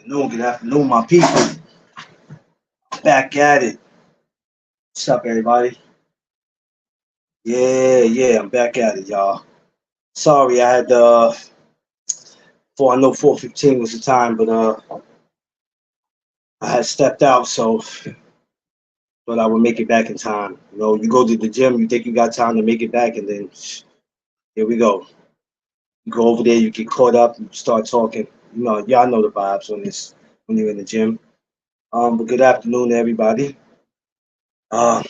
Good afternoon, my people. Back at it. What's up, everybody? Yeah, I'm back at it, y'all. Sorry, I had I know 4:15 was the time, but I had stepped out, so but I would make it back in time. You go to the gym, you think you got time to make it back, and then here we go. You go over there, you get caught up, you start talking. Y'all know the vibes when you're in the gym. But good afternoon, everybody. Uh,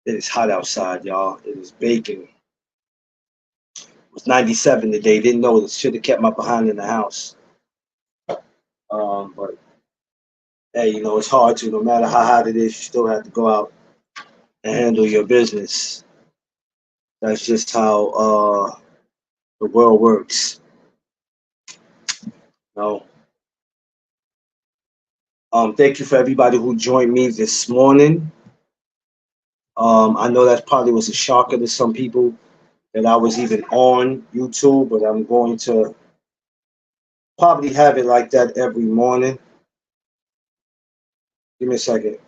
it is hot outside, y'all. It is baking. It was 97 today. Didn't notice. Should have kept my behind in the house. But hey, it's hard to. No matter how hot it is, you still have to go out and handle your business. That's just how the world works. You know. Thank you for everybody who joined me this morning. I know that probably was a shocker to some people that I was even on YouTube, but I'm going to probably have it like that every morning. Give me a second.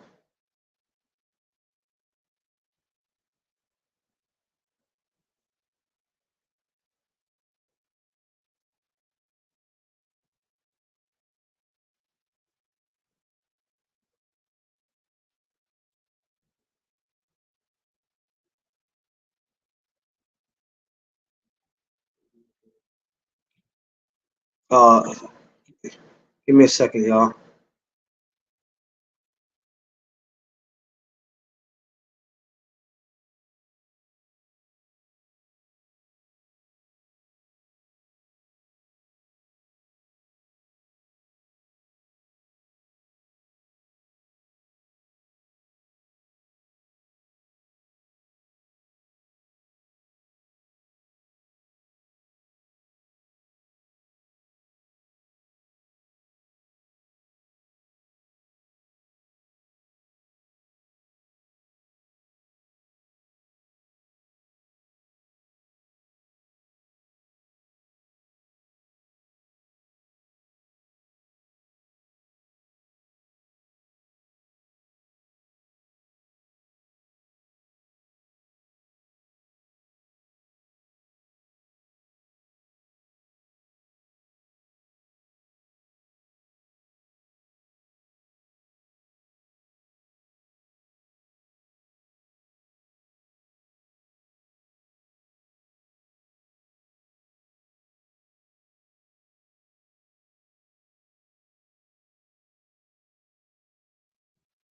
Uh, Give me a second, y'all.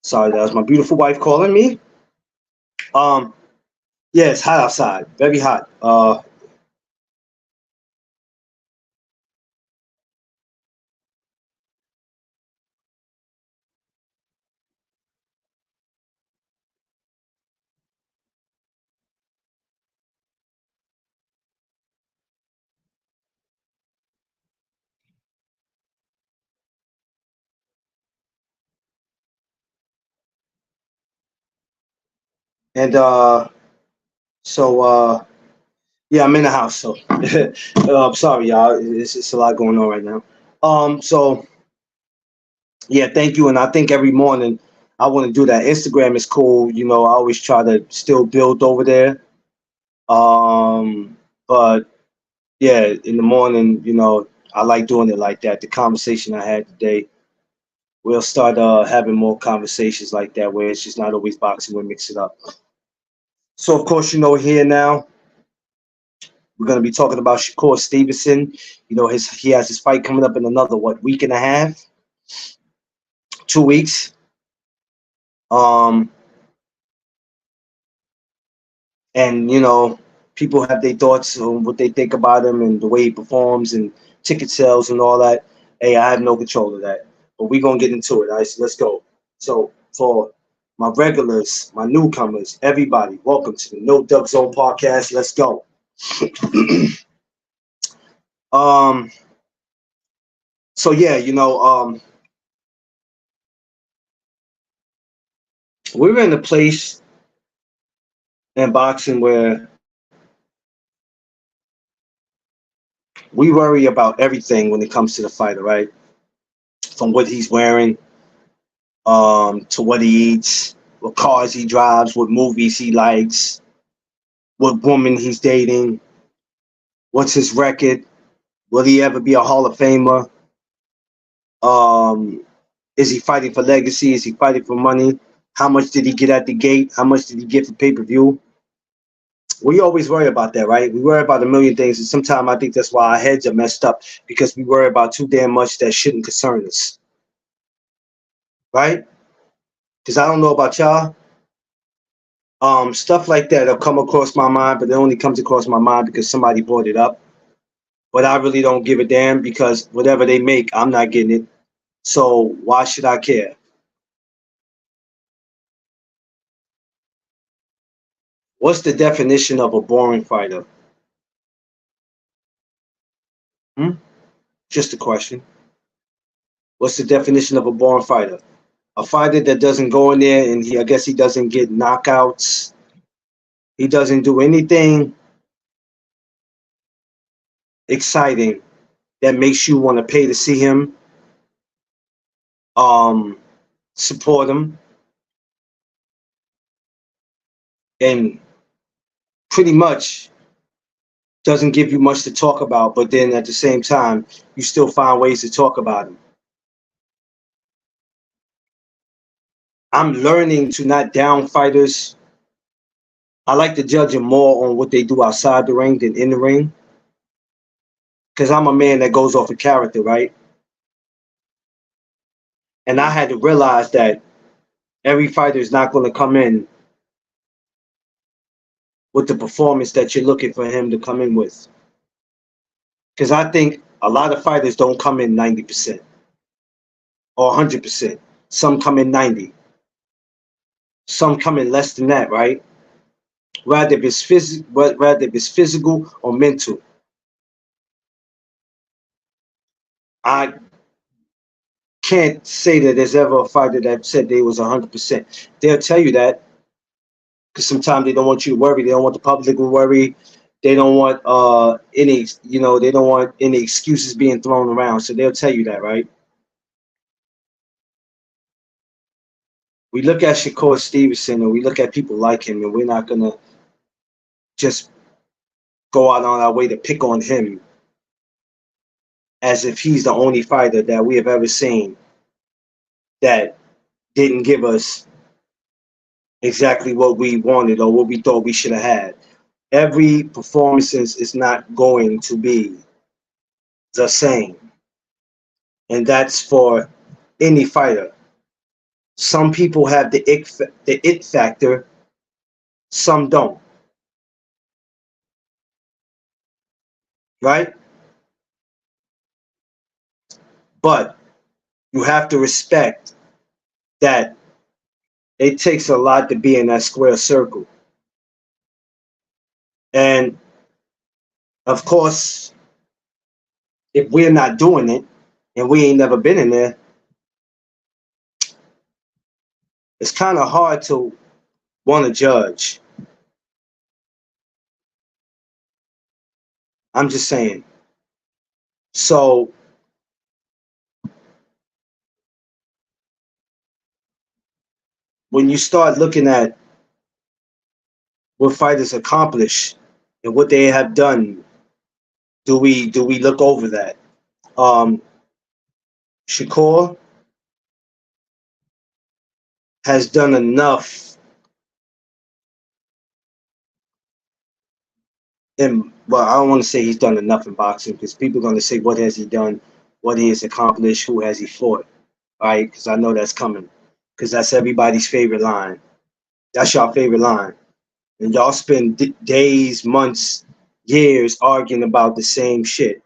Sorry, that was my beautiful wife calling me. Um, yeah, it's hot outside, very hot. And so yeah, I'm in the house. So sorry, y'all. It's a lot going on right now. So yeah, thank you. And I think every morning I want to do that. Instagram is cool. I always try to still build over there. But yeah, in the morning, I like doing it like that. The conversation I had today, we'll start having more conversations like that where it's just not always boxing. We mix it up. So of course, here now we're gonna be talking about Shakur Stevenson. He has his fight coming up in another week and a half, 2 weeks. Um, and people have their thoughts on what they think about him and the way he performs and ticket sales and all that. Hey, I have no control of that, but we're gonna get into it. All right, so let's go. So for my regulars, my newcomers, everybody, welcome to the No Dub Zone podcast. Let's go. um, so yeah, we're in a place in boxing where we worry about everything when it comes to the fighter, right? from what he's wearing, to what he eats, what cars he drives, what movies he likes, what woman he's dating, what's his record, will he ever be a Hall of Famer? Um, is he fighting for legacy? Is he fighting for money? How much did he get at the gate? How much did he get for pay-per-view? We always worry about that, right? We worry about a million things, and sometimes I think that's why our heads are messed up, because we worry about too damn much that shouldn't concern us, right? Because I don't know about y'all, stuff like that will come across my mind, but it only comes across my mind because somebody brought it up. But I really don't give a damn, because whatever they make, I'm not getting it. So why should I care? What's the definition of a boring fighter? Hmm? Just a question. What's the definition of a boring fighter? A fighter that doesn't go in there and I guess he doesn't get knockouts. He doesn't do anything exciting that makes you want to pay to see him, um, support him, and pretty much doesn't give you much to talk about. But then at the same time, you still find ways to talk about him. I'm learning to not down fighters. I like to judge them more on what they do outside the ring than in the ring, because I'm a man that goes off of character, right? And I had to realize that every fighter is not going to come in with the performance that you're looking for him to come in with. Because I think a lot of fighters don't come in 90% or 100%. Some come in 90. Some come in less than that, right? Whether if it's physical or mental. I can't say that there's ever a fighter that said they was 100%. They'll tell you that, because sometimes they don't want you to worry. They don't want the public to worry. They don't want any, they don't want any excuses being thrown around. So they'll tell you that, right? We look at Shakur Stevenson and we look at people like him, and we're not gonna just go out on our way to pick on him as if he's the only fighter that we have ever seen that didn't give us exactly what we wanted or what we thought we should have had. Every performance is not going to be the same, and that's for any fighter. Some people have the it factor, some don't, right? But you have to respect that it takes a lot to be in that square circle. And of course, if we're not doing it and we ain't never been in there, it's kind of hard to want to judge. I'm just saying. So when you start looking at what fighters accomplish and what they have done, do we look over that? Um, Shakur has done enough, and well, I don't want to say he's done enough in boxing, because people are going to say, what has he done? What he has accomplished? Who has he fought? Right? Because I know that's coming. Because that's everybody's favorite line. That's your favorite line. And y'all spend days, months, years arguing about the same shit.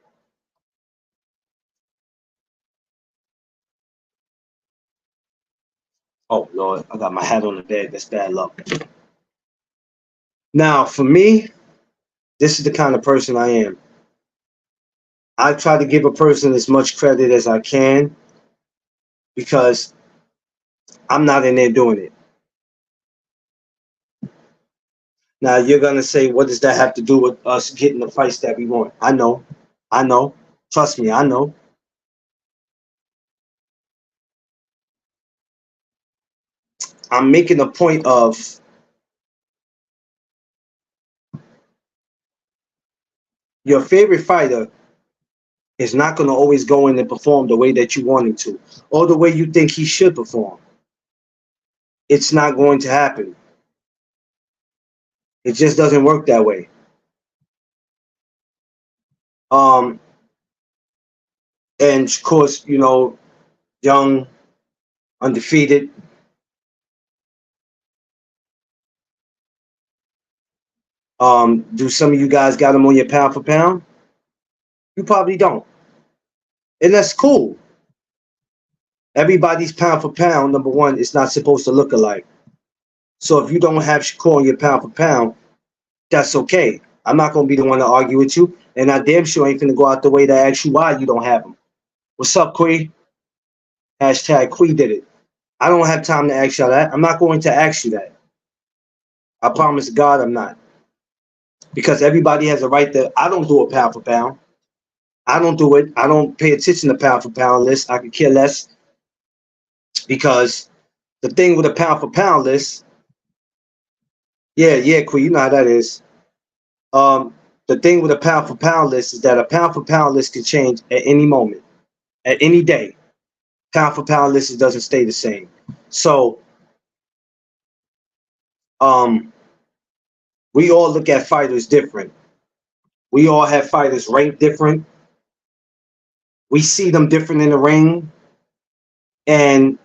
Oh, Lord, I got my hat on the bed. That's bad luck. Now, for me, this is the kind of person I am. I try to give a person as much credit as I can, because I'm not in there doing it. Now, you're going to say, what does that have to do with us getting the fights that we want? I know. I know. Trust me, I know. I'm making a point of your favorite fighter is not going to always go in and perform the way that you want him to, or the way you think he should perform. It's not going to happen. It just doesn't work that way. Um, and of course, young, undefeated. Do some of you guys got him on your pound for pound? You probably don't, and that's cool. Everybody's pound for pound, number one, is not supposed to look alike. So if you don't have Shakur on your pound for pound, that's okay. I'm not gonna be the one to argue with you, and I damn sure ain't gonna go out the way to ask you why you don't have him. What's up, Quee? Hashtag Quee did it. I don't have time to ask y'all that. I'm not going to ask you that. I promise God I'm not. Because everybody has a right to. I don't do a pound for pound. I don't do it. I don't pay attention to pound for pound list. I could care less, because the thing with a pound for pound list, yeah, Quee, you know how that is. The thing with a pound for pound list is that a pound for pound list can change at any moment, at any day. Pound for pound list doesn't stay the same. So we all look at fighters different. We all have fighters ranked different. We see them different in the ring. And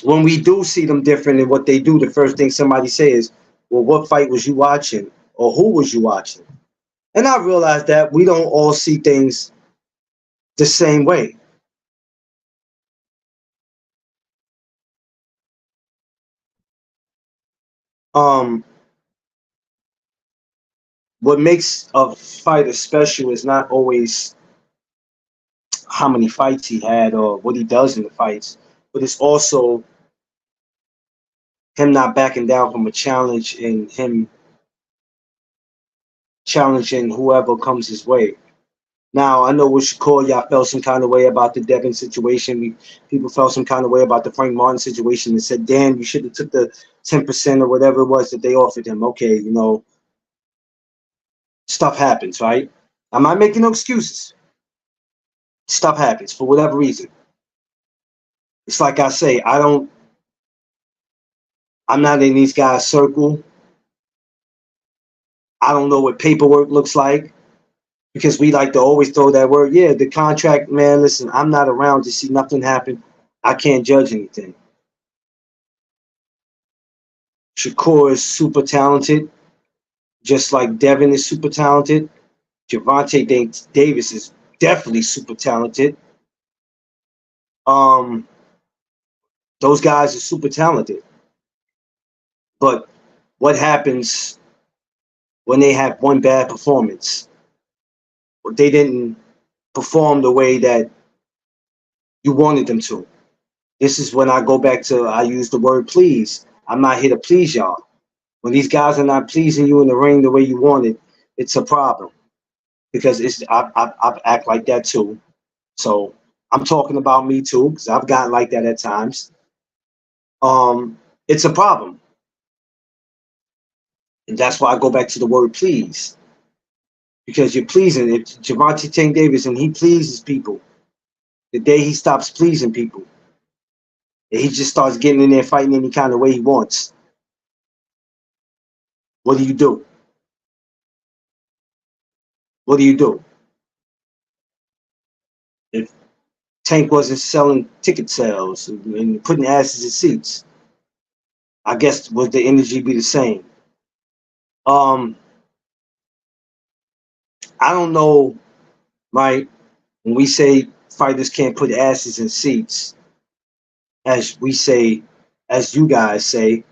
when we do see them different in what they do, the first thing somebody says is, well, what fight was you watching? Or who was you watching? And I realize that we don't all see things the same way. What makes a fighter special is not always how many fights he had or what he does in the fights, but it's also him not backing down from a challenge and him challenging whoever comes his way. Now, I know with Shakur, y'all felt some kind of way about the Devin situation. People felt some kind of way about the Frank Martin situation and said, damn, you should have took the 10% or whatever it was that they offered him. Okay, stuff happens, right? I'm not making no excuses. Stuff happens for whatever reason. It's like I say, I'm not in these guys' circle. I don't know what paperwork looks like, because we like to always throw that word. Yeah, the contract, man, listen, I'm not around to see nothing happen. I can't judge anything. Shakur is super talented, just like Devin is super talented. Gervonta Davis is definitely super talented. Um, those guys are super talented. But what happens when they have one bad performance? They didn't perform the way that you wanted them to. This is when I go back to, I use the word please. I'm not here to please y'all. When these guys are not pleasing you in the ring the way you want it, it's a problem. Because I act like that too. So I'm talking about me too, because I've gotten like that at times. It's a problem. And that's why I go back to the word please. Because you're pleasing. If Gervonta Tank Davis and he pleases people, the day he stops pleasing people, he just starts getting in there fighting any kind of way he wants. What do you do? What do you do? If Tank wasn't selling ticket sales and putting asses in seats, I guess would the energy be the same? I don't know, right? When we say fighters can't put asses in seats, as we say, as you guys say,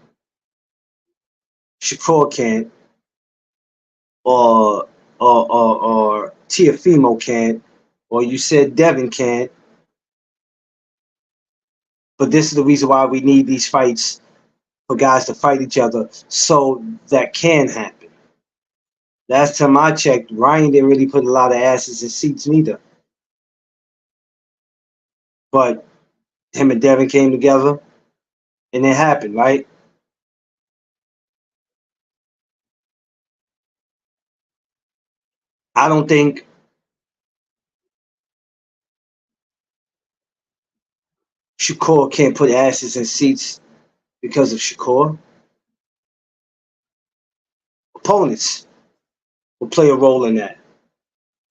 Shakur can't, or Tiafimo can't, or you said Devin can't. But this is the reason why we need these fights, for guys to fight each other, so that can happen. Last time I checked, Ryan didn't really put a lot of asses in seats neither. But him and Devin came together. and it happened, right? I don't think Shakur can't put asses in seats because of Shakur. Opponents will play a role in that,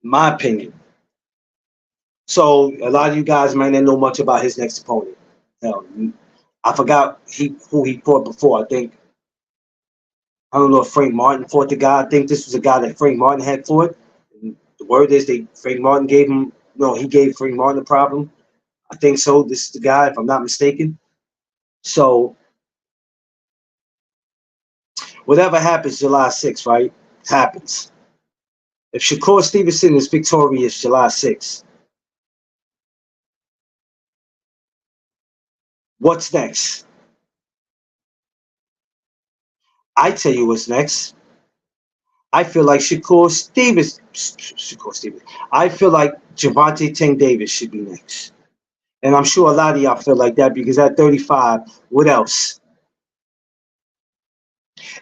in my opinion. So a lot of you guys might not know much about his next opponent. Hell, I forgot who he fought before. I don't know if Frank Martin fought the guy. I think this was a guy that Frank Martin had fought. And the word is Frank Martin gave him no, he gave Frank Martin a problem. I think so. This is the guy, if I'm not mistaken. So whatever happens July 6th, right? Happens. If Shakur Stevenson is victorious July 6th, what's next? I tell you what's next. I feel like Shakur Stevens. I feel like Javante Tank Davis should be next. And I'm sure a lot of y'all feel like that because at 35, what else?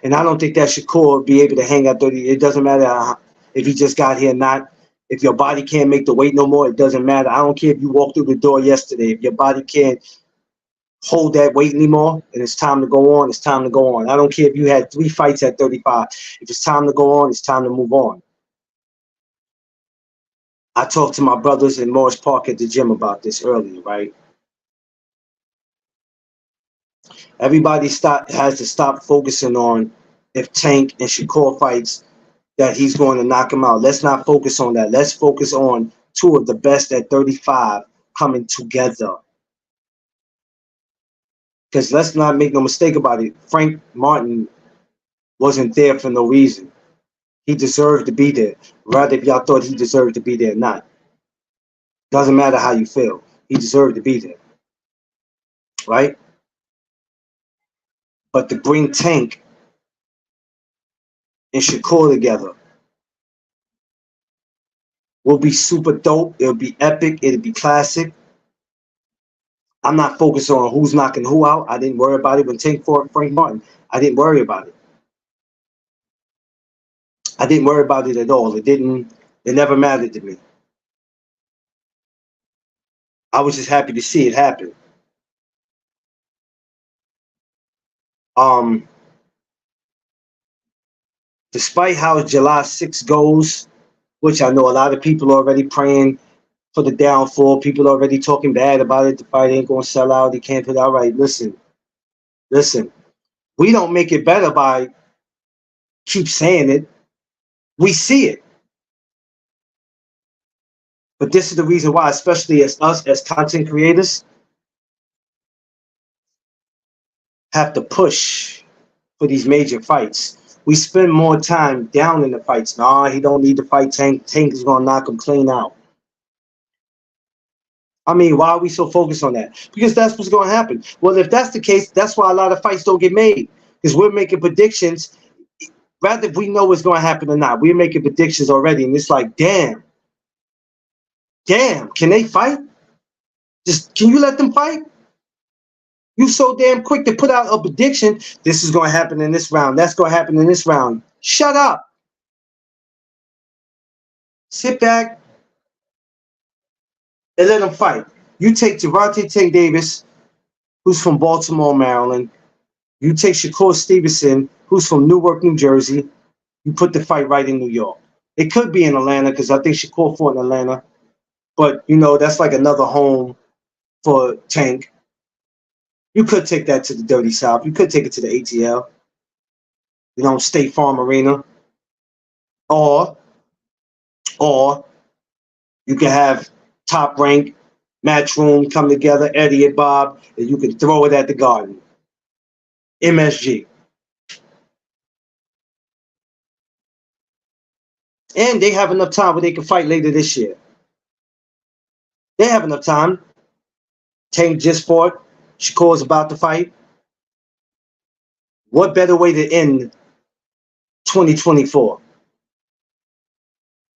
And I don't think that Shakur be able to hang at 30. It doesn't matter if he just got here or not. If your body can't make the weight no more, it doesn't matter. I don't care if you walked through the door yesterday. If your body can't hold that weight anymore and it's time to go on, it's time to go on. I don't care if you had 3 fights at 35. If it's time to go on, it's time to move on. I talked to my brothers in Morris Park at the gym about this earlier, right? Everybody has to stop focusing on if Tank and Shakur fights that he's going to knock him out. Let's not focus on that. Let's focus on two of the best at 35 coming together. Because let's not make no mistake about it. Frank Martin wasn't there for no reason. He deserved to be there. Rather if y'all thought he deserved to be there or not. Doesn't matter how you feel. He deserved to be there. Right? But to bring Tank and Shakur together will be super dope. It'll be epic. It'll be classic. I'm not focused on who's knocking who out. I didn't worry about it when Tank fought Frank Martin. I didn't worry about it. I didn't worry about it at all. It never mattered to me. I was just happy to see it happen. Um, Despite how July 6th goes, which I know a lot of people are already praying for the downfall. People are already talking bad about it. The fight ain't gonna sell out. He can't put out right. Listen. We don't make it better by keep saying it. We see it. But this is the reason why, especially as us as content creators, have to push for these major fights. We spend more time down in the fights. Nah, he don't need to fight Tank. Tank is gonna knock him clean out. I mean, why are we so focused on that? Because that's what's gonna happen. Well, if that's the case, that's why a lot of fights don't get made. Because we're making predictions. Rather if we know what's gonna happen or not, we're making predictions already, and it's like, damn, can they fight? Just can you let them fight? You so damn quick to put out a prediction. This is going to happen in this round. That's going to happen in this round. Shut up. Sit back and let them fight. You take Javante Tank Davis, who's from Baltimore, Maryland. You take Shakur Stevenson, who's from Newark, New Jersey. You put the fight right in New York. It could be in Atlanta because I think Shakur fought in Atlanta. But, that's like another home for Tank. You could take that to the Dirty South. You could take it to the ATL, State Farm Arena. Or you can have Top Rank, Matchroom come together, Eddie and Bob, and you can throw it at the Garden. MSG. And they have enough time where they can fight later this year. They have enough time. Tank just fought. Shakur's about to fight. What better way to end 2024?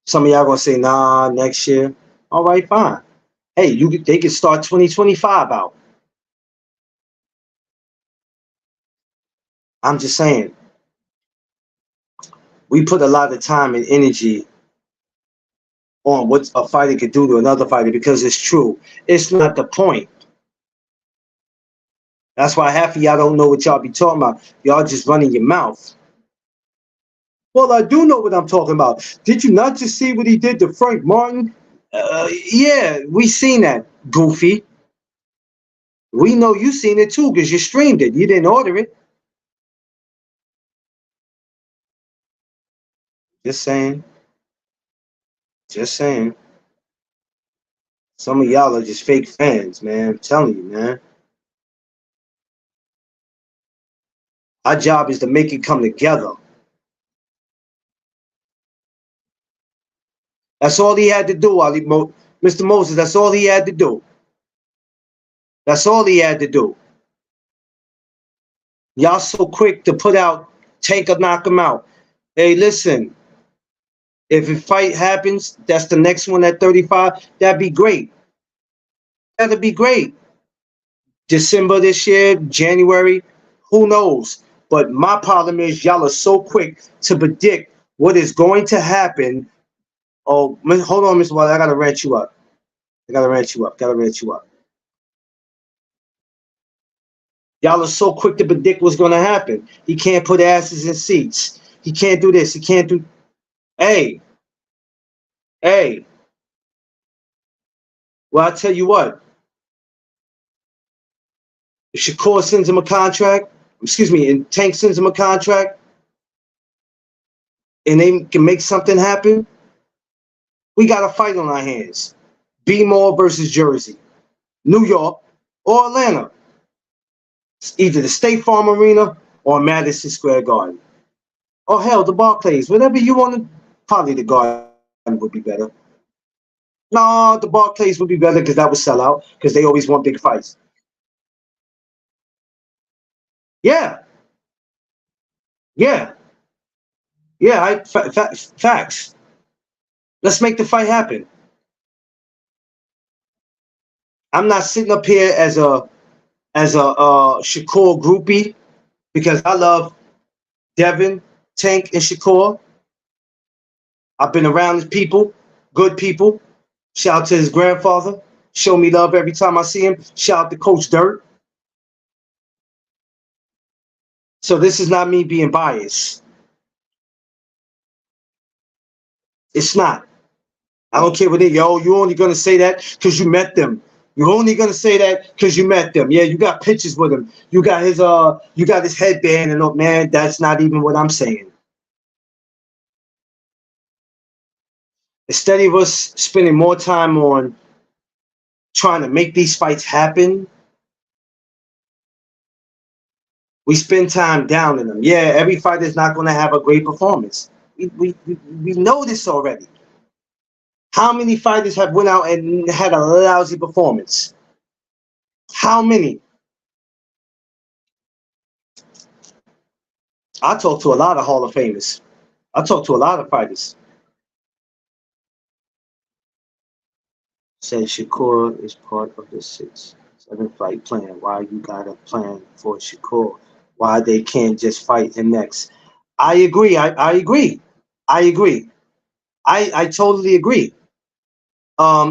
Some of y'all gonna say, nah, next year. All right, fine. Hey, they can start 2025 out. I'm just saying, we put a lot of time and energy on what a fighter could do to another fighter because it's true. It's not the point. That's why half of y'all don't know what y'all be talking about. Y'all just running your mouth. Well, I do know what I'm talking about. Did you not just see what he did to Frank Martin? Yeah, we seen that, Goofy. We know you seen it too because you streamed it. You didn't order it. Just saying. Just saying. Some of y'all are just fake fans, man. I'm telling you, man. Our job is to make it come together. That's all he had to do, Mr. Moses. That's all he had to do. That's all he had to do. Y'all so quick to put out Tank or knock him out. Hey, listen. If a fight happens, that's the next one at 35. That'd be great. That'd be great. December this year, January, who knows? But my problem is y'all are so quick to predict what is going to happen. Oh, hold on, Mr. Waller. I gotta rant you up. Gotta rant you up. Y'all are so quick to predict what's gonna happen. He can't put asses in seats. He can't do this. He can't do. Hey, hey. Well, I tell you what. If Shakur sends him a contract, excuse me, and Tank sends him a contract, and they can make something happen, we got a fight on our hands. B-Mall versus Jersey, New York, or Atlanta. It's either the State Farm Arena or Madison Square Garden. Or hell, the Barclays, whatever you want to. Probably the Garden would be better. No, the Barclays would be better because that would sell out because they always want big fights. Yeah, yeah, yeah. Facts. Let's make the fight happen. I'm not sitting up here as a Shakur groupie because I love Devin, Tank, and Shakur. I've been around his people, good people. Shout out to his grandfather. Show me love every time I see him. Shout out to Coach Dirt. So this is not me being biased. It's not. I don't care what they, yo, you're only going to say that because you met them. You're only going to say that because you met them. Yeah, you got pictures with him. You got his headband and man, that's not even what I'm saying. Instead of us spending more time on trying to make these fights happen, we spend time down in them. Yeah, every fighter is not going to have a great performance. We know this already. How many fighters have went out and had a lousy performance? How many? I talk to a lot of Hall of Famers. I talk to a lot of fighters. Said Shakur is part of the 6-7 fight plan. Why you got a plan for Shakur? Why they can't just fight him next? I agree. I agree. I agree. I totally agree.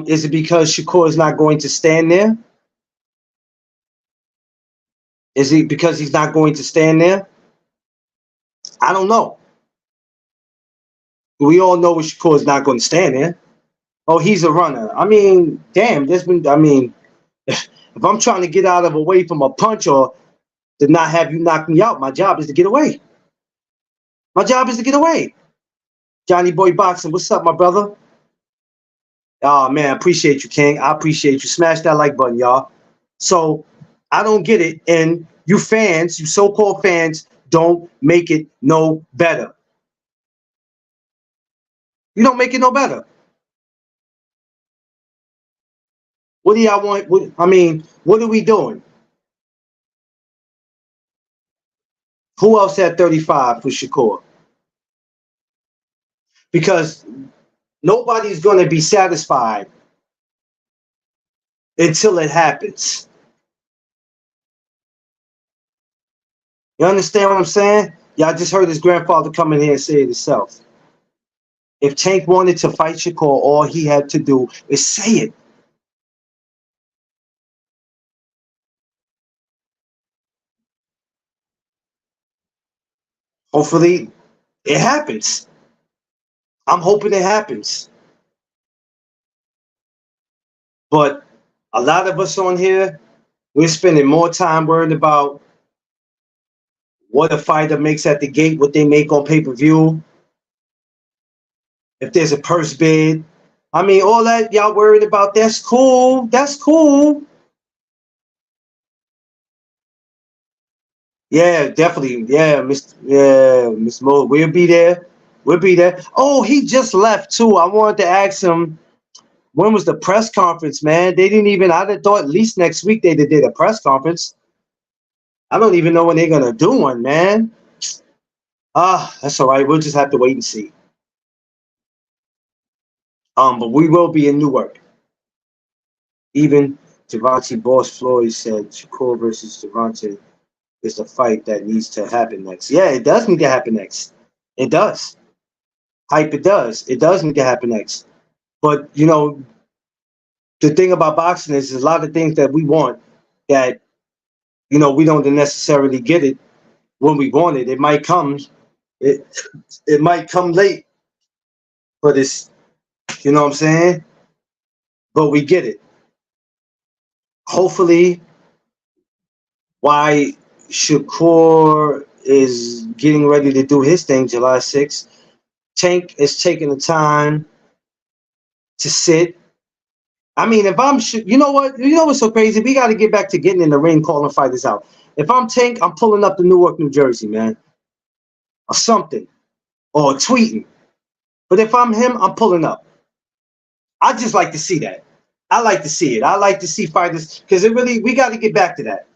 Is it because Shakur is not going to stand there? Is it because he's not going to stand there? I don't know. We all know Shakur is not going to stand there. Oh, he's a runner. I mean, damn, if I'm trying to get out of away from a punch or to not have you knock me out, my job is to get away. My job is to get away. Johnny Boy Boxing, what's up, my brother? Oh, man, I appreciate you, King. I appreciate you. Smash that like button, y'all. So I don't get it. And you fans, you so-called fans, don't make it no better. You don't make it no better. What do y'all want? What are we doing? Who else had 35 for Shakur? Because nobody's going to be satisfied until it happens. You understand what I'm saying? Y'all just heard his grandfather come in here and say it himself. If Tank wanted to fight Shakur, all he had to do is say it. Hopefully, it happens. I'm hoping it happens. But a lot of us on here, we're spending more time worrying about what a fighter makes at the gate, what they make on pay-per-view, if there's a purse bid. I mean, all that y'all worried about, that's cool. That's cool. Yeah, definitely. Yeah, Mr. Mo, we'll be there. We'll be there. Oh, he just left too. I wanted to ask him, when was the press conference, man? They didn't even, I'd have thought at least next week they did a press conference. I don't even know when they're gonna do one, man. That's all right. We'll just have to wait and see. But we will be in Newark. Even Javante Boss Floyd said Shakur versus Javante is the fight that needs to happen next. Yeah, it does need to happen next. It does. Hype, it does. It does need to happen next. But the thing about boxing is there's a lot of things that we want that we don't necessarily get it when we want it. It might come. It it might come late for this. You know what I'm saying? But we get it. Hopefully, why Shakur is getting ready to do his thing July 6th. Tank is taking the time to sit. I mean, if I'm, you know what? You know what's so crazy? We got to get back to getting in the ring, calling fighters out. If I'm Tank, I'm pulling up to Newark, New Jersey, man, or something, or tweeting. But if I'm him, I'm pulling up. I just like to see that. I like to see it. I like to see fighters because we got to get back to that.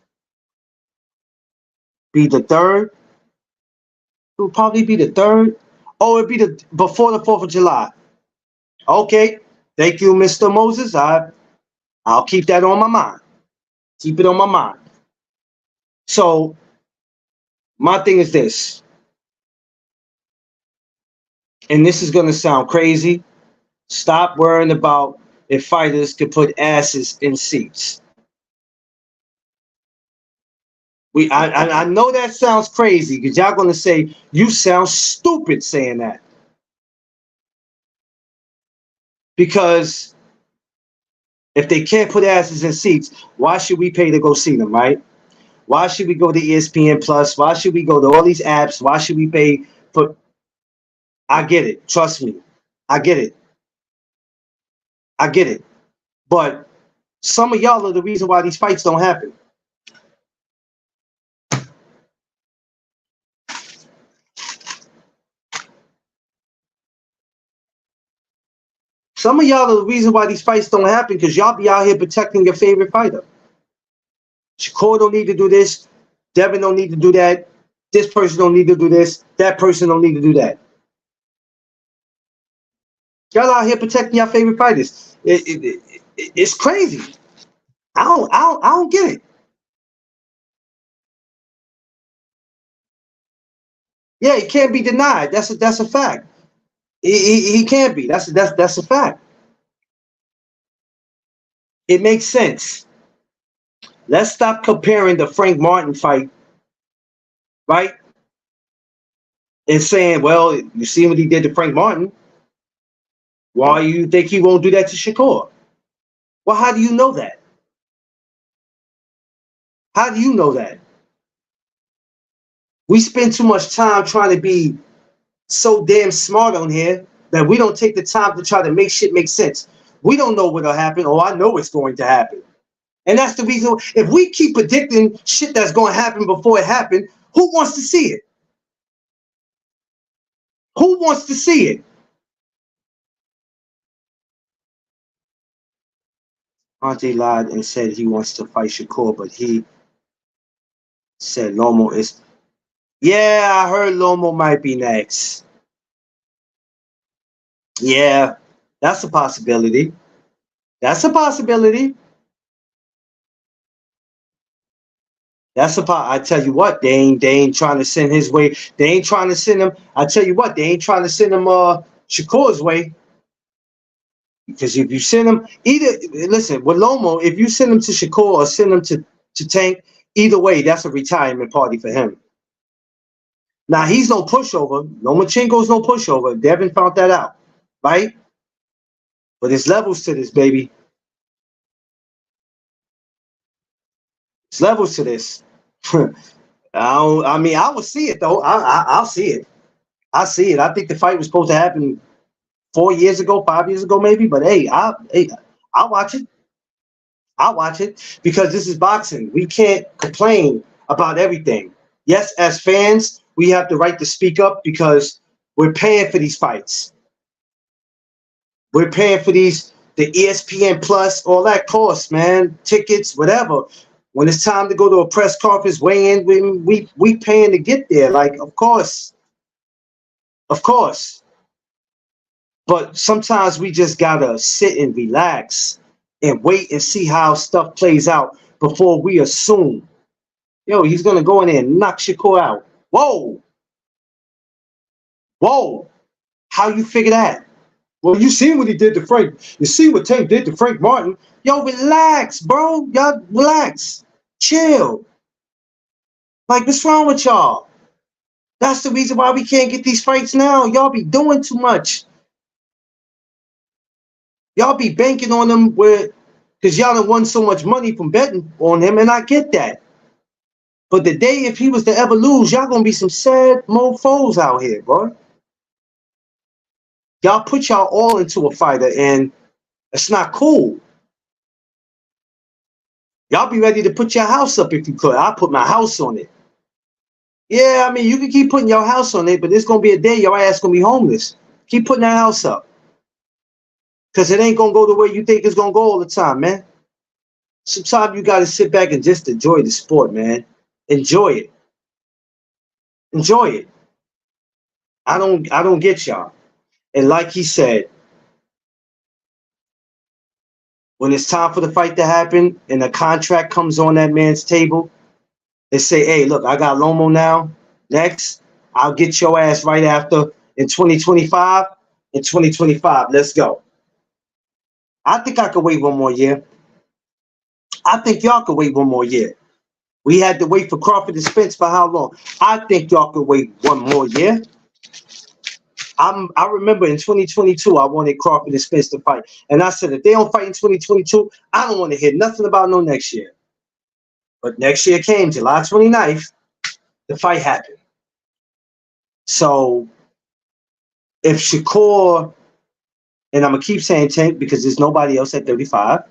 Be the third. It will probably be the third. Oh, it'd be before the 4th of July. Okay. Thank you, Mr. Moses. I'll keep that on my mind. Keep it on my mind. So my thing is this, and this is gonna sound crazy. Stop worrying about if fighters could put asses in seats. I know that sounds crazy because y'all gonna say you sound stupid saying that. Because if they can't put asses in seats, why should we pay to go see them, right? Why should we go to ESPN Plus? Why should we go to all these apps? Why should we pay for? I get it. Trust me. I get it. I get it. But some of y'all are the reason why these fights don't happen. Some of y'all are the reason why these fights don't happen because y'all be out here protecting your favorite fighter. Shakur don't need to do this. Devin don't need to do that. This person don't need to do this. That person don't need to do that. Y'all out here protecting your favorite fighters. It's crazy. I don't get it. Yeah, it can't be denied. That's a fact. He can't be. That's a fact. It makes sense. Let's stop comparing the Frank Martin fight, right? And saying, well, you see what he did to Frank Martin. Why do you think he won't do that to Shakur? Well, how do you know that? How do you know that? We spend too much time trying to be so damn smart on here that we don't take the time to try to make shit make sense. We don't know what'll happen. Oh, I know it's going to happen. And that's the reason. If we keep predicting shit that's going to happen before it happened, who wants to see it? Who wants to see it? Ante lied and said he wants to fight Shakur, but he said Lomo is. Yeah, I heard Lomo might be next. Yeah, that's a possibility. That's a possibility. That's about. I tell you what, they ain't trying to send his way. They ain't trying to send him. I tell you what, they ain't trying to send him Shakur's way. Because if you send him either, listen with Lomo, if you send him to Shakur or send him to Tank, either way, that's a retirement party for him. Now he's no pushover. Lomachenko's no pushover. Devin found that out, right? But there's levels to this, baby. There's levels to this. I mean, I will see it though. I'll see it. I see it. I think the fight was supposed to happen 4 years ago, 5 years ago, maybe. But I'll watch it. I'll watch it because this is boxing. We can't complain about everything. Yes, as fans, we have the right to speak up because we're paying for these fights. We're paying for the ESPN Plus, all that costs, man. Tickets, whatever. When it's time to go to a press conference, weigh in, we paying to get there. Like, of course, of course. But sometimes we just gotta sit and relax and wait and see how stuff plays out before we assume, yo, he's gonna go in there and knock Shakur out. Whoa, whoa. How you figure that? Well, you see what he did to Frank. You see what Tank did to Frank Martin. Yo, relax, bro. Y'all relax. Chill. Like, what's wrong with y'all? That's the reason why we can't get these fights now. Y'all be doing too much. Y'all be banking on them because y'all done won so much money from betting on him, and I get that. But the day if he was to ever lose, y'all gonna be some sad mofos out here, bro. Y'all put y'all all into a fighter, and it's not cool. Y'all be ready to put your house up if you could. I'll put my house on it. Yeah, I mean, you can keep putting your house on it, but there's gonna be a day your ass gonna be homeless. Keep putting that house up. Because it ain't gonna go the way you think it's gonna go all the time, man. Sometimes you gotta sit back and just enjoy the sport, man. Enjoy it. Enjoy it. I don't get y'all. And like he said, when it's time for the fight to happen and a contract comes on that man's table, they say, hey, look, I got Lomo now. Next, I'll get your ass right after in 2025. In 2025, let's go. I think I could wait one more year. I think y'all could wait one more year. We had to wait for Crawford and Spence for how long? I think y'all could wait one more year. I remember in 2022, I wanted Crawford and Spence to fight. And I said, if they don't fight in 2022, I don't want to hear nothing about no next year. But next year came, July 29th, the fight happened. So if Shakur, and I'm going to keep saying Tank because there's nobody else at 35.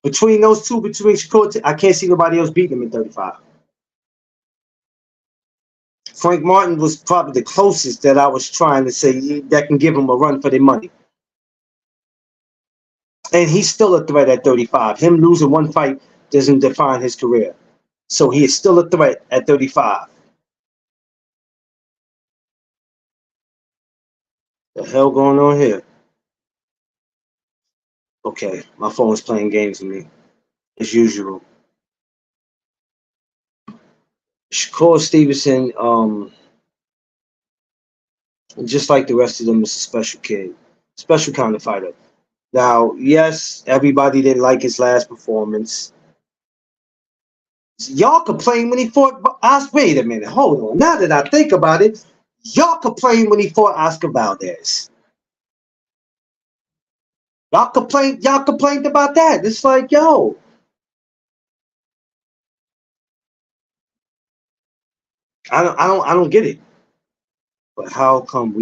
Between those two, between Shakur, I can't see nobody else beating him at 35. Frank Martin was probably the closest that I was trying to say that can give him a run for their money. And he's still a threat at 35. Him losing one fight doesn't define his career. So he is still a threat at 35. The hell going on here? Okay, my phone is playing games with me, as usual. Shakur Stevenson, just like the rest of them, is a special kid. Special kind of fighter. Now, yes, everybody didn't like his last performance. Y'all complained when he fought Oscar. Wait a minute, hold on. Now that I think about it, y'all complained when he fought Oscar Valdez. Y'all complained about that. It's like, yo. I don't get it. But how come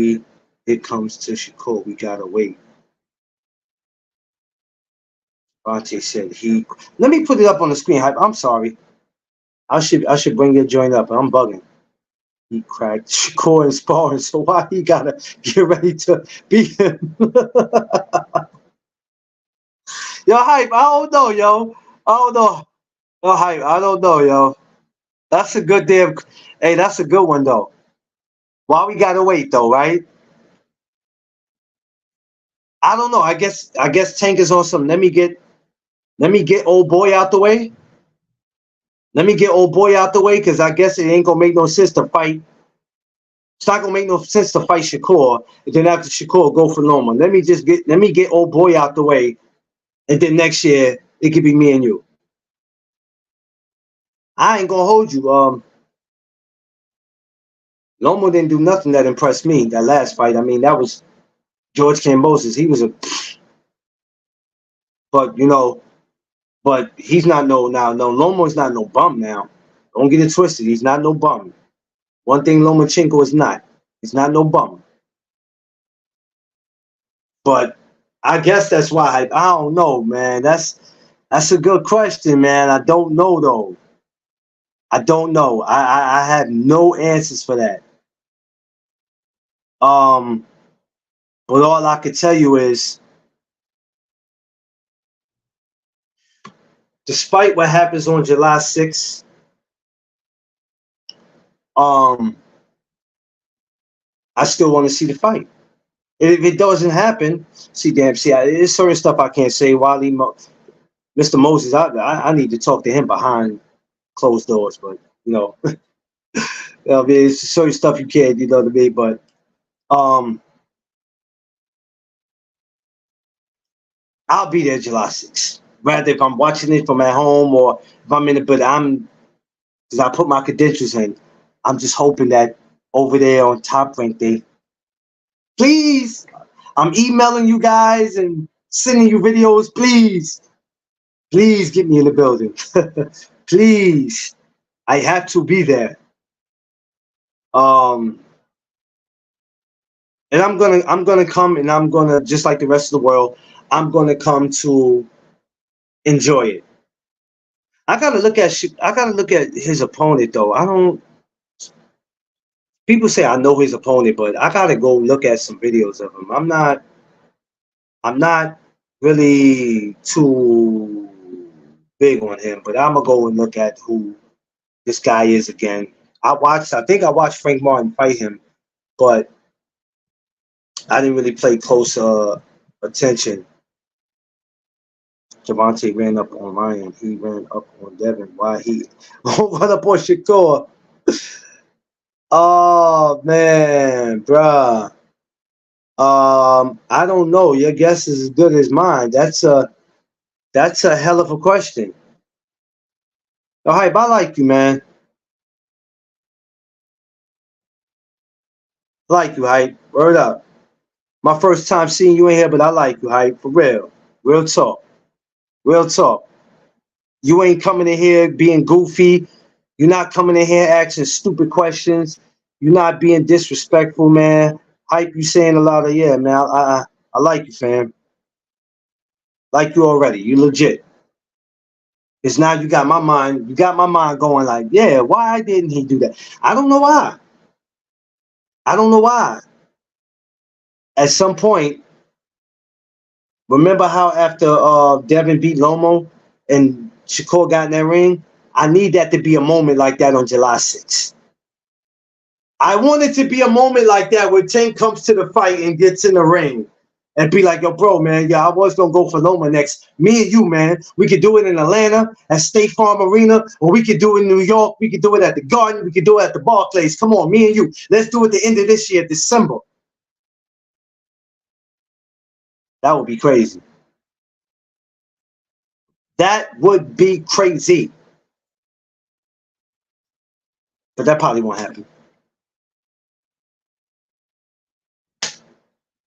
it comes to Shakur, we gotta wait. Bonte said let me put it up on the screen. I'm sorry. I should bring your joint up. I'm bugging. He cracked Shakur in sparring, so why he gotta get ready to beat him? Yo, hype. I don't know, yo. I don't know. Yo, hype. I don't know, yo. That's a good damn. Hey, that's a good one though. Why we gotta wait though, right? I don't know. I guess Tank is on some. Let me get old boy out the way. Let me get old boy out the way because I guess it ain't gonna make no sense to fight. It's not gonna make no sense to fight Shakur, and then after Shakur go for Loma. Let me get old boy out the way, and then next year it could be me and you. I ain't gonna hold you. Loma didn't do nothing that impressed me that last fight. I mean, that was George Kambosos. He was a, but you know, but he's not no now. No, Loma's not no bum now. Don't get it twisted. He's not no bum. One thing Lomachenko is not. He's not no bum. But I guess that's why I don't know, man. That's a good question, man. I don't know though. I don't know. I have no answers for that. Um, but all I can tell you is, despite what happens on July 6th, um, I still want to see the fight. If it doesn't happen, there's certain stuff I can't say. Mr. Moses, I need to talk to him behind closed doors, but you know, it's certain stuff you can't, you know what I mean? But um, I'll be there July 6th. Rather if I'm watching it from at home or if I'm in it, but because I put my credentials in, I'm just hoping that over there on Top Rank, please, I'm emailing you guys and sending you videos, please get me in the building. Please, I have to be there. And I'm gonna come, and I'm gonna, just like the rest of the world, I'm gonna come to enjoy it. I gotta look at his opponent though. I don't. People say I know his opponent, but I gotta go look at some videos of him. I'm not really too big on him, but I'm gonna go and look at who this guy is again. I think I watched Frank Martin fight him, but I didn't really pay close attention. Javante ran up on Ryan. He ran up on Devin. Why he run up on Shakur? Oh man, bruh. I don't know. Your guess is as good as mine. That's a hell of a question. Oh, hype, I like you, man. I like you, hype. Word up. My first time seeing you in here, but I like you, hype. For real. Real talk. Real talk. You ain't coming in here being goofy. You're not coming in here asking stupid questions. You're not being disrespectful, man. Hype, you saying a lot of, yeah, man. I like you, fam. Like you already. You legit. Because now you got my mind going like, yeah, why didn't he do that? I don't know why. I don't know why. At some point, remember how after Devin beat Lomo and Shakur got in that ring? I need that to be a moment like that on July 6th. I want it to be a moment like that where Tank comes to the fight and gets in the ring and be like, yo, bro, man, yeah, I was going to go for Loma next. Me and you, man, we could do it in Atlanta at State Farm Arena, or we could do it in New York. We could do it at the Garden. We could do it at the Barclays. Come on, me and you. Let's do it at the end of this year, December. That would be crazy. That would be crazy. But that probably won't happen.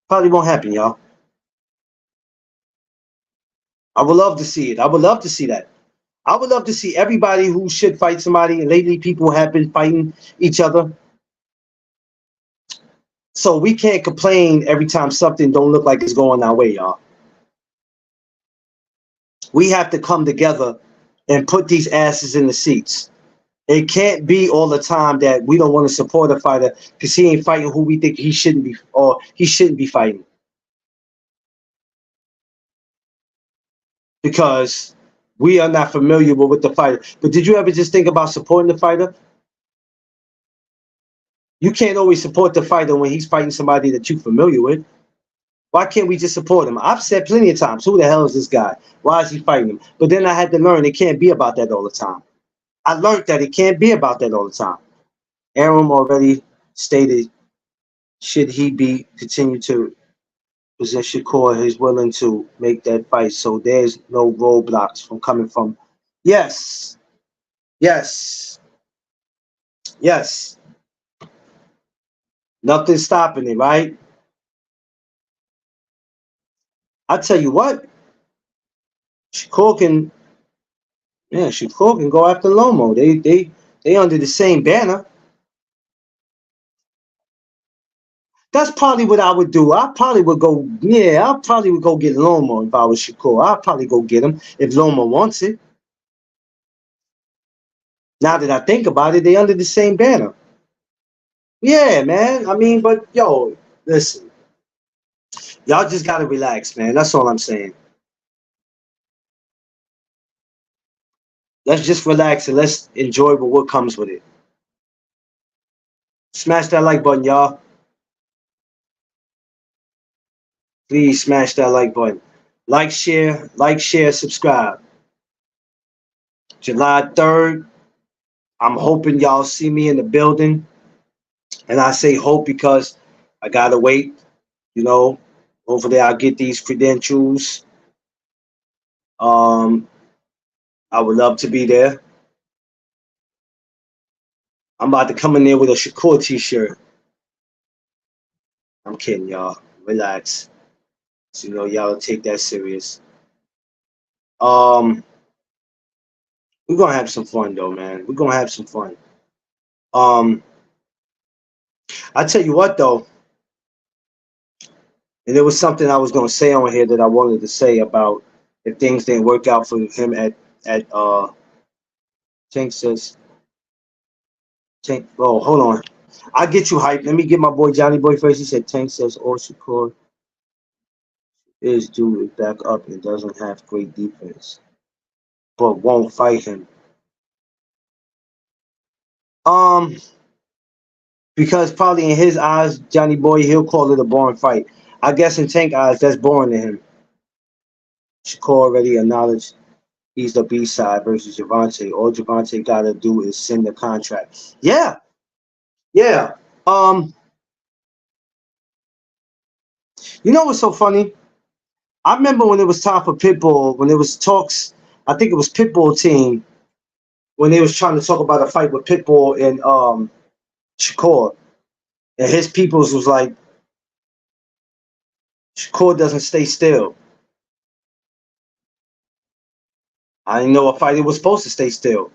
Probably won't happen, y'all. I would love to see it. I would love to see that. I would love to see everybody who should fight somebody. And lately, people have been fighting each other. So we can't complain every time something don't look like it's going our way, y'all. We have to come together and put these asses in the seats. It can't be all the time that we don't want to support a fighter because he ain't fighting who we think he shouldn't be, or he shouldn't be fighting. Because we are not familiar with the fighter. But did you ever just think about supporting the fighter? You can't always support the fighter when he's fighting somebody that you're familiar with. Why can't we just support him? I've said plenty of times, who the hell is this guy? Why is he fighting him? But then I had to learn it can't be about that all the time. I learned that it can't be about that all the time. Aram already stated, should he be continue to present Shakur, he's willing to make that fight. So there's no roadblocks from coming from. Yes, yes, yes. Nothing stopping it, right? I tell you what, Shakur can, yeah, Shakur can go after Lomo. They under the same banner. That's probably what I would do. I probably would go, yeah, I probably would go get Lomo if I was Shakur. I'd probably go get him if Lomo wants it. Now that I think about it, they under the same banner. Yeah, man. I mean, but yo, listen, y'all just gotta relax, man. That's all I'm saying. Let's just relax and let's enjoy what comes with it. Smash that like button, y'all. Please smash that like button. Like, share, subscribe. July 3rd, I'm hoping y'all see me in the building. And I say hope because I gotta wait, you know. Hopefully I'll get these credentials. Um, I would love to be there. I'm about to come in there with a Shakur t-shirt. I'm kidding, y'all. Relax. So, you know, y'all take that serious. Um, we're gonna have some fun though, man. We're gonna have some fun. Um, I tell you what though, and there was something I was gonna say on here that I wanted to say about if things didn't work out for him at Tank says Tank. Oh, hold on. I get you hyped. Let me get my boy Johnny Boy first. He said Tank says all Shakur is due is back up and doesn't have great defense, but won't fight him. Um, because probably in his eyes, Johnny Boy, he'll call it a boring fight. I guess in Tank eyes, that's boring to him. Shakur already acknowledged he's the B side versus Javante. All Javante gotta do is send the contract. Yeah, yeah. Um, you know what's so funny? I remember when it was time for Pitbull, when it was talks, I think it was Pitbull team, when they was trying to talk about a fight with Pitbull and Shakur. And his peoples was like, Shakur doesn't stay still. I didn't know a fighter was supposed to stay still.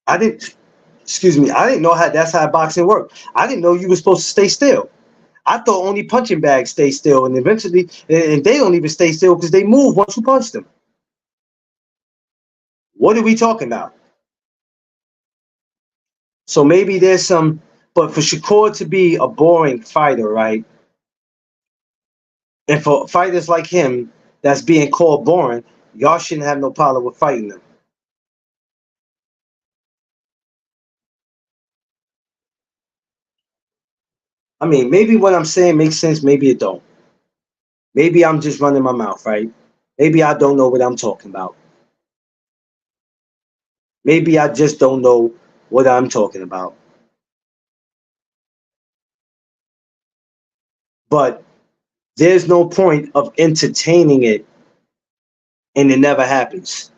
I didn't, excuse me, I didn't know how that's how boxing worked. I didn't know you were supposed to stay still. I thought only punching bags stay still, and eventually, and they don't even stay still because they move once you punch them. What are we talking about? So maybe there's some, but for Shakur to be a boring fighter, right? And for fighters like him that's being called boring, y'all shouldn't have no problem with fighting them. I mean, maybe what I'm saying makes sense, maybe it don't. Maybe I'm just running my mouth, right? Maybe I don't know what I'm talking about. Maybe I just don't know what I'm talking about. But there's no point of entertaining it and it never happens.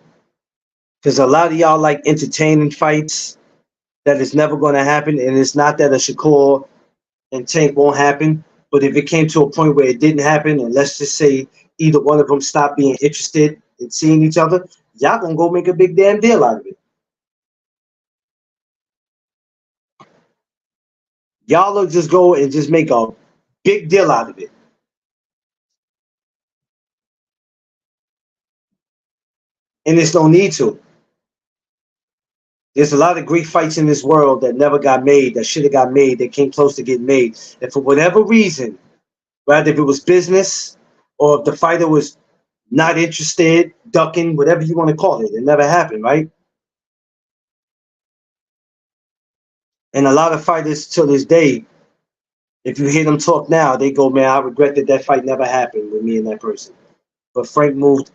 Because a lot of y'all like entertaining fights that is never going to happen. And it's not that a Shakur and Tank won't happen. But if it came to a point where it didn't happen, and let's just say either one of them stopped being interested in seeing each other, y'all going to go make a big damn deal out of it. Y'all will just go and just make a big deal out of it. And there's no need to. There's a lot of great fights in this world that never got made, that should have got made, that came close to getting made. And for whatever reason, whether if it was business or if the fighter was not interested, ducking, whatever you want to call it, it never happened, right? And a lot of fighters till this day, if you hear them talk now, they go, man, I regret that fight never happened with me and that person. But Frank moved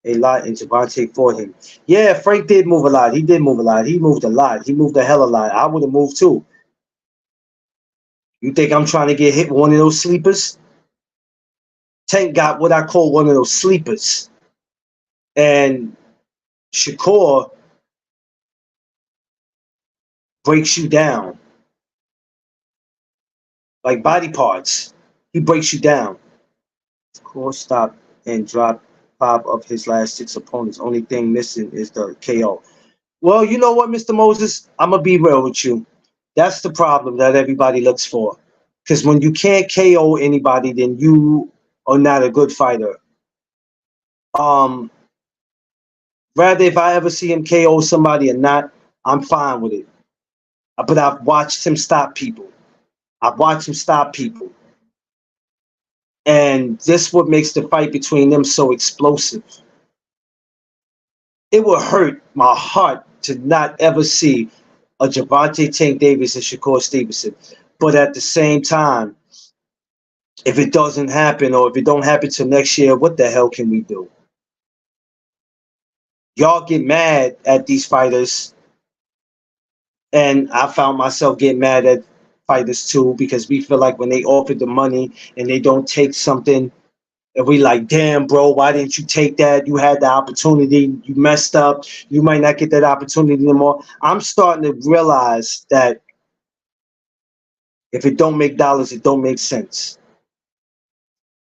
a lot, and Javante fought him. Yeah, Frank did move a lot. He did move a lot. He moved a lot. He moved a hell of a lot. I would have moved too. You think I'm trying to get hit with one of those sleepers? Tank got what I call one of those sleepers. And Shakur breaks you down like body parts. He breaks you down. Shakur stopped and dropped 5 of his last 6 opponents. Only thing missing is the KO. Well, you know what, Mr. Moses? I'm going to be real with you. That's the problem that everybody looks for. Because when you can't KO anybody, then you are not a good fighter. Um, Rather, if I ever see him KO somebody or not, I'm fine with it. But I've watched him stop people. I've watched him stop people. And this what makes the fight between them so explosive. It will hurt my heart to not ever see a Javante Tank Davis and Shakur Stevenson. But at the same time, if it doesn't happen or if it don't happen till next year, what the hell can we do? Y'all get mad at these fighters, and I found myself getting mad at fighters too, because we feel like when they offer the money and they don't take something, and we like, damn, bro, why didn't you take that? You had the opportunity. You messed up. You might not get that opportunity anymore. I'm starting to realize that if it don't make dollars, it don't make sense.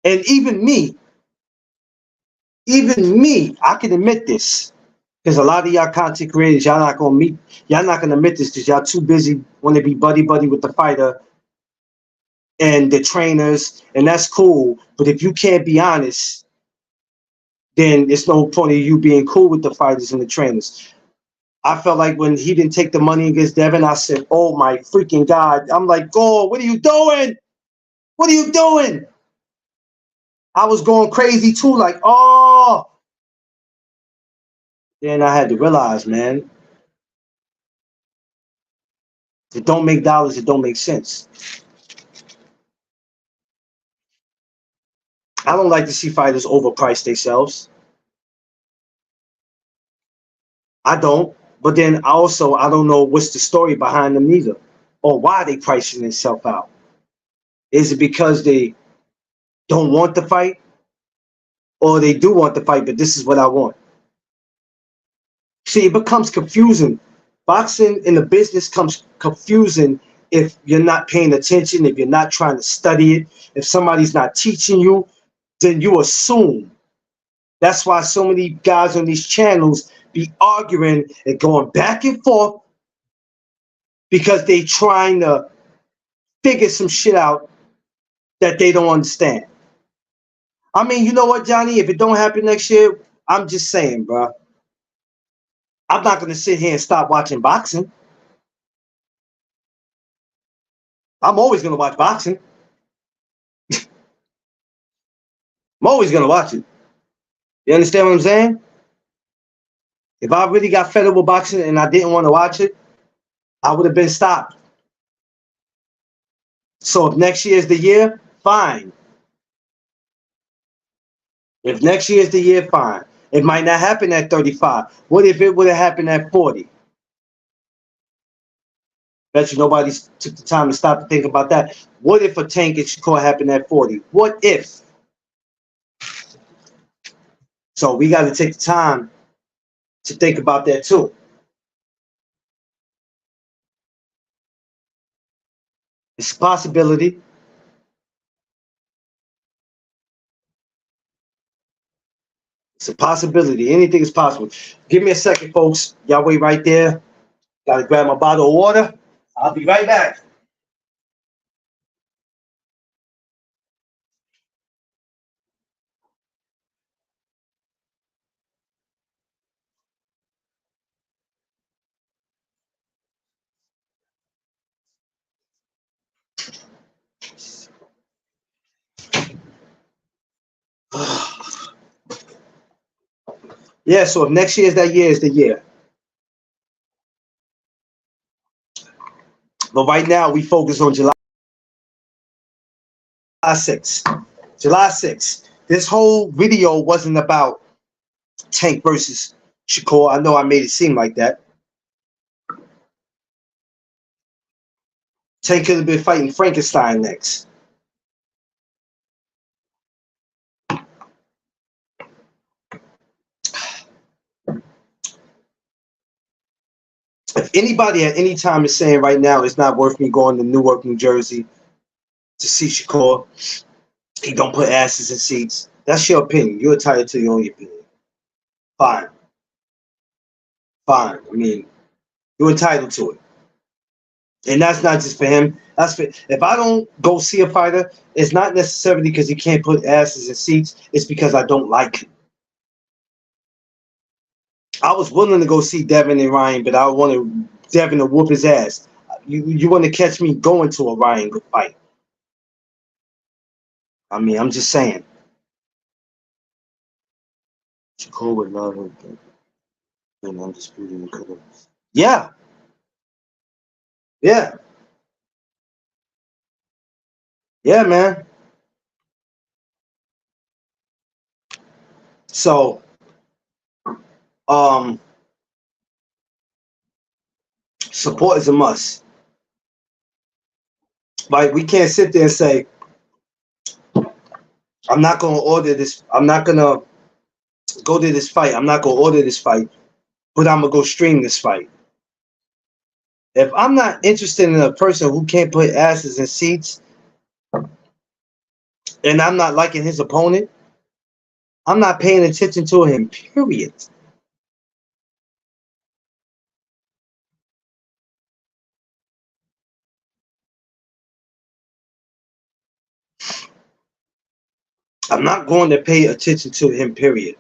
And even me, I can admit this. Because a lot of y'all content creators, y'all not gonna admit this because y'all too busy want to be buddy with the fighter and the trainers, and that's cool. But if you can't be honest, then there's no point of you being cool with the fighters and the trainers. I felt like when he didn't take the money against Devin, I said, oh my freaking God. I'm like, oh, what are you doing? What are you doing? I was going crazy too, like, oh. Then I had to realize, man, if it don't make dollars, it don't make sense. I don't like to see fighters overprice themselves. I don't. But then I don't know what's the story behind them either, or why they pricing themselves out. Is it because they don't want the fight, or they do want the fight, but this is what I want? See, it becomes confusing. Boxing in the business comes confusing if you're not paying attention, if you're not trying to study it, if somebody's not teaching you, then you assume. That's why so many guys on these channels be arguing and going back and forth because they trying to figure some shit out that they don't understand. I mean, you know what, Johnny? If it don't happen next year, I'm just saying, bro. I'm not going to sit here and stop watching boxing. I'm always going to watch boxing. I'm always going to watch it. You understand what I'm saying? If I really got fed up with boxing and I didn't want to watch it, I would have been stopped. So if next year is the year, fine. If next year is the year, fine. It might not happen at 35. What if it would have happened at 40? Bet you nobody took the time to stop to think about that. What if a Tank and Shakur happened at 40? What if? So we got to take the time to think about that too. It's a possibility. It's a possibility. Anything is possible. Give me a second, folks. Y'all wait right there. Got to grab my bottle of water. I'll be right back. Yeah, so if next year is that year, is the year. But right now, we focus on July 6th. July 6th. This whole video wasn't about Tank versus Shakur. I know I made it seem like that. Tank could have been fighting Frankenstein next. If anybody at any time is saying right now it's not worth me going to Newark, New Jersey to see Shakur, he don't put asses in seats. That's your opinion. You're entitled to your own opinion. Fine. Fine. I mean, you're entitled to it. And that's not just for him. That's for if I don't go see a fighter, it's not necessarily because he can't put asses in seats. It's because I don't like him. I was willing to go see Devin and Ryan, but I wanted Devin to whoop his ass. You want to catch me going to a Ryan fight? I mean, I'm just saying. Shakur would love him. And undisputed and could have. Yeah, yeah, yeah, man. So, um, support is a must. Like we can't sit there and say, I'm not gonna order this. I'm not gonna go to this fight. I'm not gonna order this fight, but I'm gonna go stream this fight. If I'm not interested in a person who can't put asses in seats, and I'm not liking his opponent, I'm not paying attention to him. Period. I'm not going to pay attention to him. Period.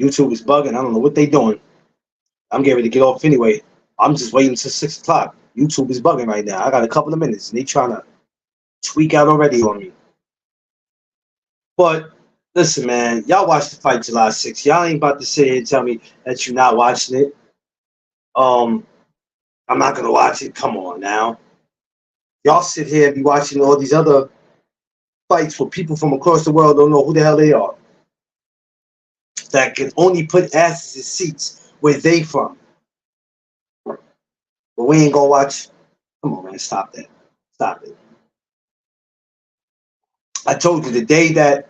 YouTube is bugging. I don't know what they doing. I'm getting ready to get off anyway. I'm just waiting until 6 o'clock. YouTube is bugging right now. I got a couple of minutes, and they trying to tweak out already on me. But listen, man, y'all watched the fight July 6th. Y'all ain't about to sit here and tell me that you're not watching it. Um, I'm not gonna watch it. Come on now. Y'all sit here and be watching all these other fights where people from across the world don't know who the hell they are. That can only put asses in seats where they from. But we ain't gonna watch. Come on, man, stop that. Stop it. I told you the day that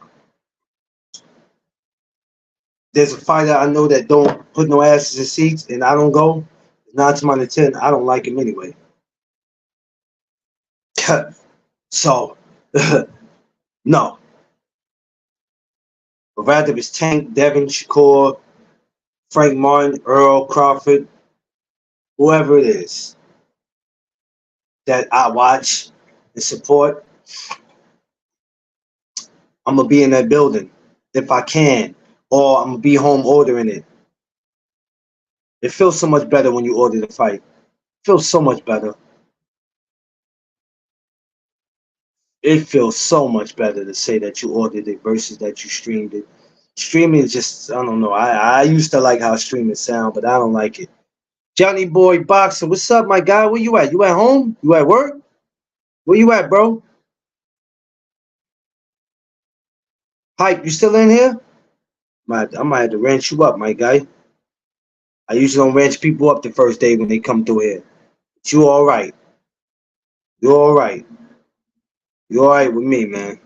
there's a fighter I know that don't put no asses in seats and I don't go, 9 to 10, I don't like him anyway. So, no. But rather it's Tank, Devin, Shakur, Frank Martin, Earl, Crawford, whoever it is that I watch and support, I'm going to be in that building if I can, or I'm going to be home ordering it. It feels so much better when you order the fight. It feels so much better. It feels so much better to say that you ordered it versus that you streamed it. Streaming is just, I don't know. I used to like how streaming sound, but I don't like it. Johnny Boy Boxer, what's up, my guy? Where you at? You at home? You at work? Where you at, bro? Hype, you still in here? I might have to ranch you up, my guy. I usually don't ranch people up the first day when they come through here. But you all right. You all right. You all right with me, man.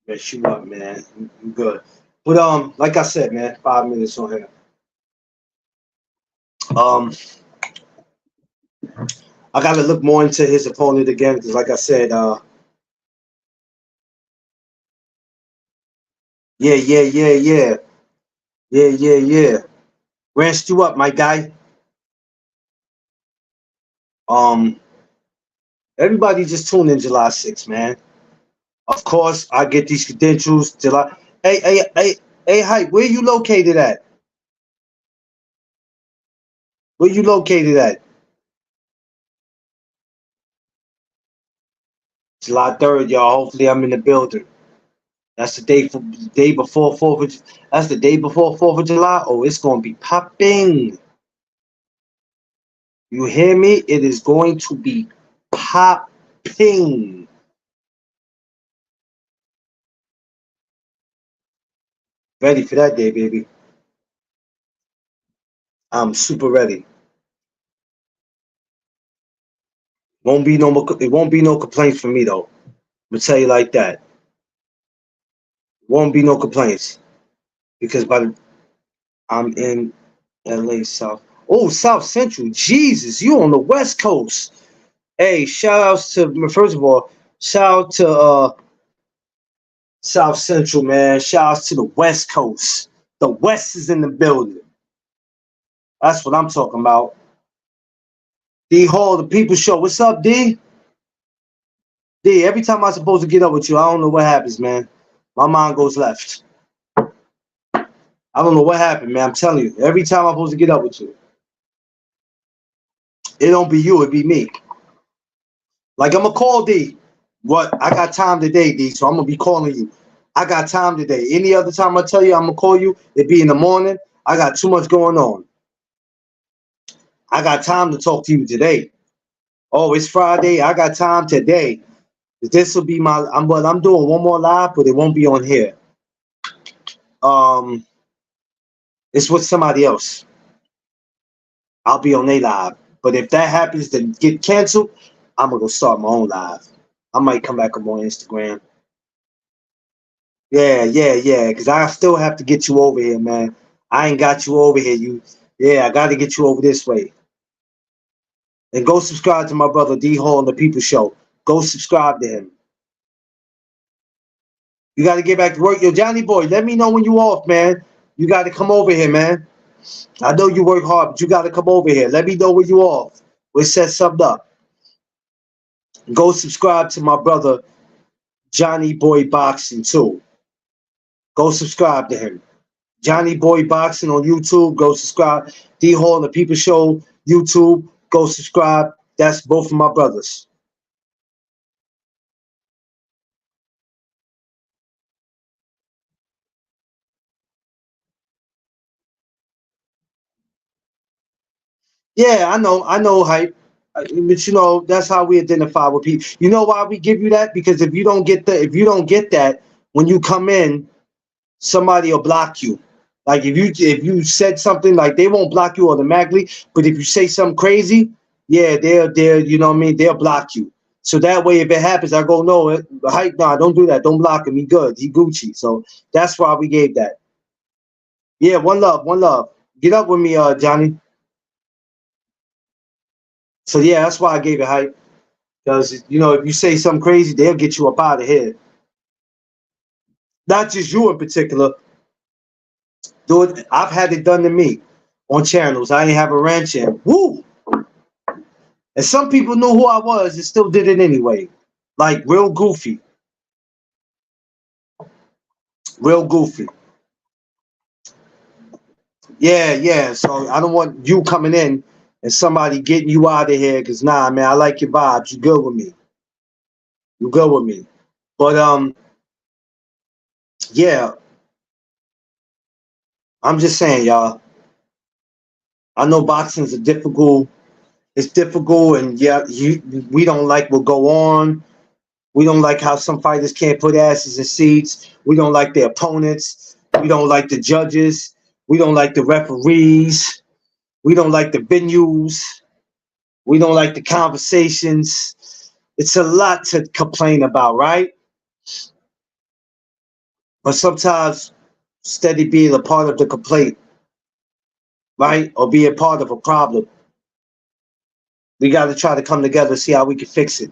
Ranch you up, man. You good. But like I said, man, 5 minutes on here. Um, I gotta look more into his opponent again because, like I said, Yeah, yeah, yeah, yeah. Yeah, yeah, yeah. Ranced you up, my guy. Um, Everybody just tune in July 6th, man. Of course, I get these credentials July. Hey, Hype, where you located at? Where you located at? July 3rd, y'all. Hopefully I'm in the building. That's the day before 4th of that's the day before 4th of July. Oh, it's gonna be popping. You hear me? It is going to be popping. Ready for that day, baby. I'm super ready. Won't be no more, it won't be no complaints from me though. I'm gonna tell you like that. Won't be no complaints because I'm in LA South. Oh, South Central. Jesus, you on the West Coast. Hey, shout outs to first of all, shout out to South Central, man. Shout outs to the West Coast. The West is in the building. That's what I'm talking about. D Hall, the People Show. What's up, D? D, every time I'm supposed to get up with you, I don't know what happens, man. My mind goes left. I don't know what happened, man. I'm telling you. Every time I'm supposed to get up with you, it don't be you, it be me. Like I'm gonna call D. What I got time today, D. So I'm gonna be calling you. I got time today. Any other time I tell you I'm gonna call you, it be in the morning. I got too much going on. I got time to talk to you today. Oh, it's Friday. I got time today. This will be my. I'm doing one more live, but it won't be on here. Um, it's with somebody else. I'll be on a live. But if that happens to get canceled, I'm gonna go start my own live. I might come back up on Instagram. Yeah, yeah, yeah. Cause I still have to get you over here, man. I ain't got you over here. Yeah, I got to get you over this way. And go subscribe to my brother D Hall on the People Show. Go subscribe to him. You got to get back to work. Yo, Johnny boy, let me know when you off, man. You got to come over here, man. I know you work hard, but you got to come over here. Let me know when you off. We'll set something up. Go subscribe to my brother Johnny Boy Boxing too. Go subscribe to him. Johnny Boy Boxing on YouTube. Go subscribe. D Hall on the People Show YouTube. Go subscribe. That's both of my brothers. Yeah, I know, hype. But you know, that's how we identify with people. You know why we give you that? Because if you don't get that when you come in, somebody will block you. Like if you said something, like they won't block you automatically, but if you say something crazy, yeah, they'll you know what I mean, they'll block you. So that way, if it happens, I go, no, hype, nah, don't do that, don't block him. He good, he Gucci. So that's why we gave that. Yeah, one love, one love. Get up with me, Johnny. So yeah, that's why I gave it hype. Because you know, if you say something crazy, they'll get you up out of here. Not just you in particular. Dude, I've had it done to me on channels. I ain't have a ranch in. Woo! And some people knew who I was and still did it anyway. Like real goofy. Real goofy. Yeah, yeah. So I don't want you coming in and somebody getting you out of here because nah, man, I like your vibes. You good with me. You good with me. But yeah, I'm just saying, y'all. I know boxing's a difficult, it's difficult, and yeah, we don't like what go on. We don't like how some fighters can't put asses in seats. We don't like their opponents. We don't like the judges. We don't like the referees. We don't like the venues. We don't like the conversations. It's a lot to complain about, right? But sometimes steady being a part of the complaint, right? Or being part of a problem. We got to try to come together and see how we can fix it.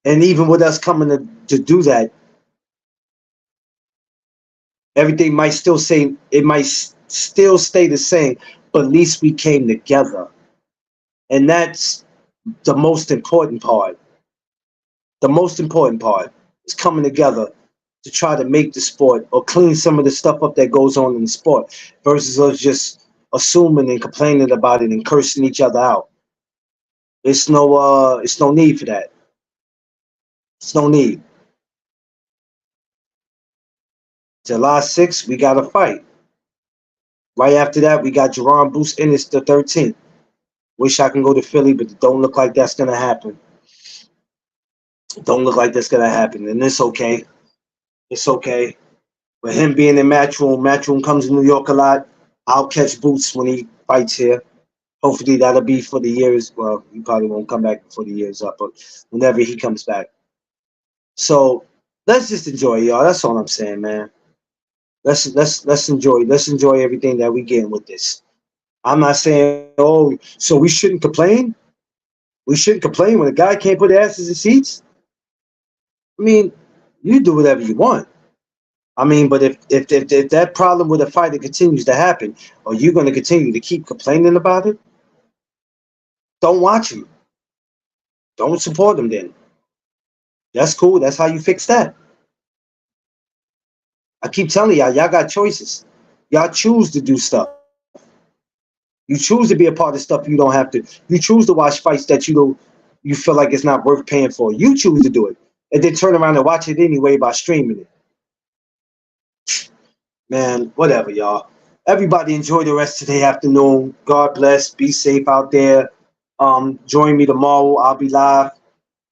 And even with us coming to do that, Everything might still say it might still stay the same, but at least we came together, and that's the most important part. The most important part is coming together to try to make the sport or clean some of the stuff up that goes on in the sport versus us just assuming and complaining about it and cursing each other out. It's no need for that. It's no need. July 6th, we got a fight. Right after that, we got Jerron Bruce Ennis the 13th. Wish I can go to Philly, but it don't look like that's gonna happen. Don't look like that's gonna happen, and it's okay. It's okay. With him being in Matchroom comes to New York a lot. I'll catch Boots when he fights here. Hopefully that'll be for the years. Well, he probably won't come back before the year's up, but whenever he comes back. So let's just enjoy, y'all. That's all I'm saying, man. Let's enjoy. Let's enjoy everything that we getting with this. I'm not saying, oh, so we shouldn't complain. We shouldn't complain when a guy can't put asses in seats. I mean, you do whatever you want. I mean, but if that problem with a fighter continues to happen, are you going to continue to keep complaining about it? Don't watch him. Don't support him then. That's cool. That's how you fix that. I keep telling y'all got choices. Y'all choose to do stuff. You choose to be a part of stuff you don't have to. You choose to watch fights that you feel like it's not worth paying for. You choose to do it. And then turn around and watch it anyway by streaming it. Man, whatever, y'all. Everybody enjoy the rest of the afternoon. God bless. Be safe out there. Join me tomorrow. I'll be live.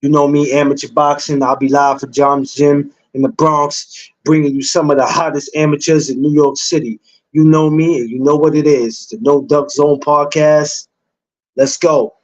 You know me, amateur boxing. I'll be live for John's Gym in the Bronx, bringing you some of the hottest amateurs in New York City. You know me, and you know what it is. The No Duck Zone podcast. Let's go.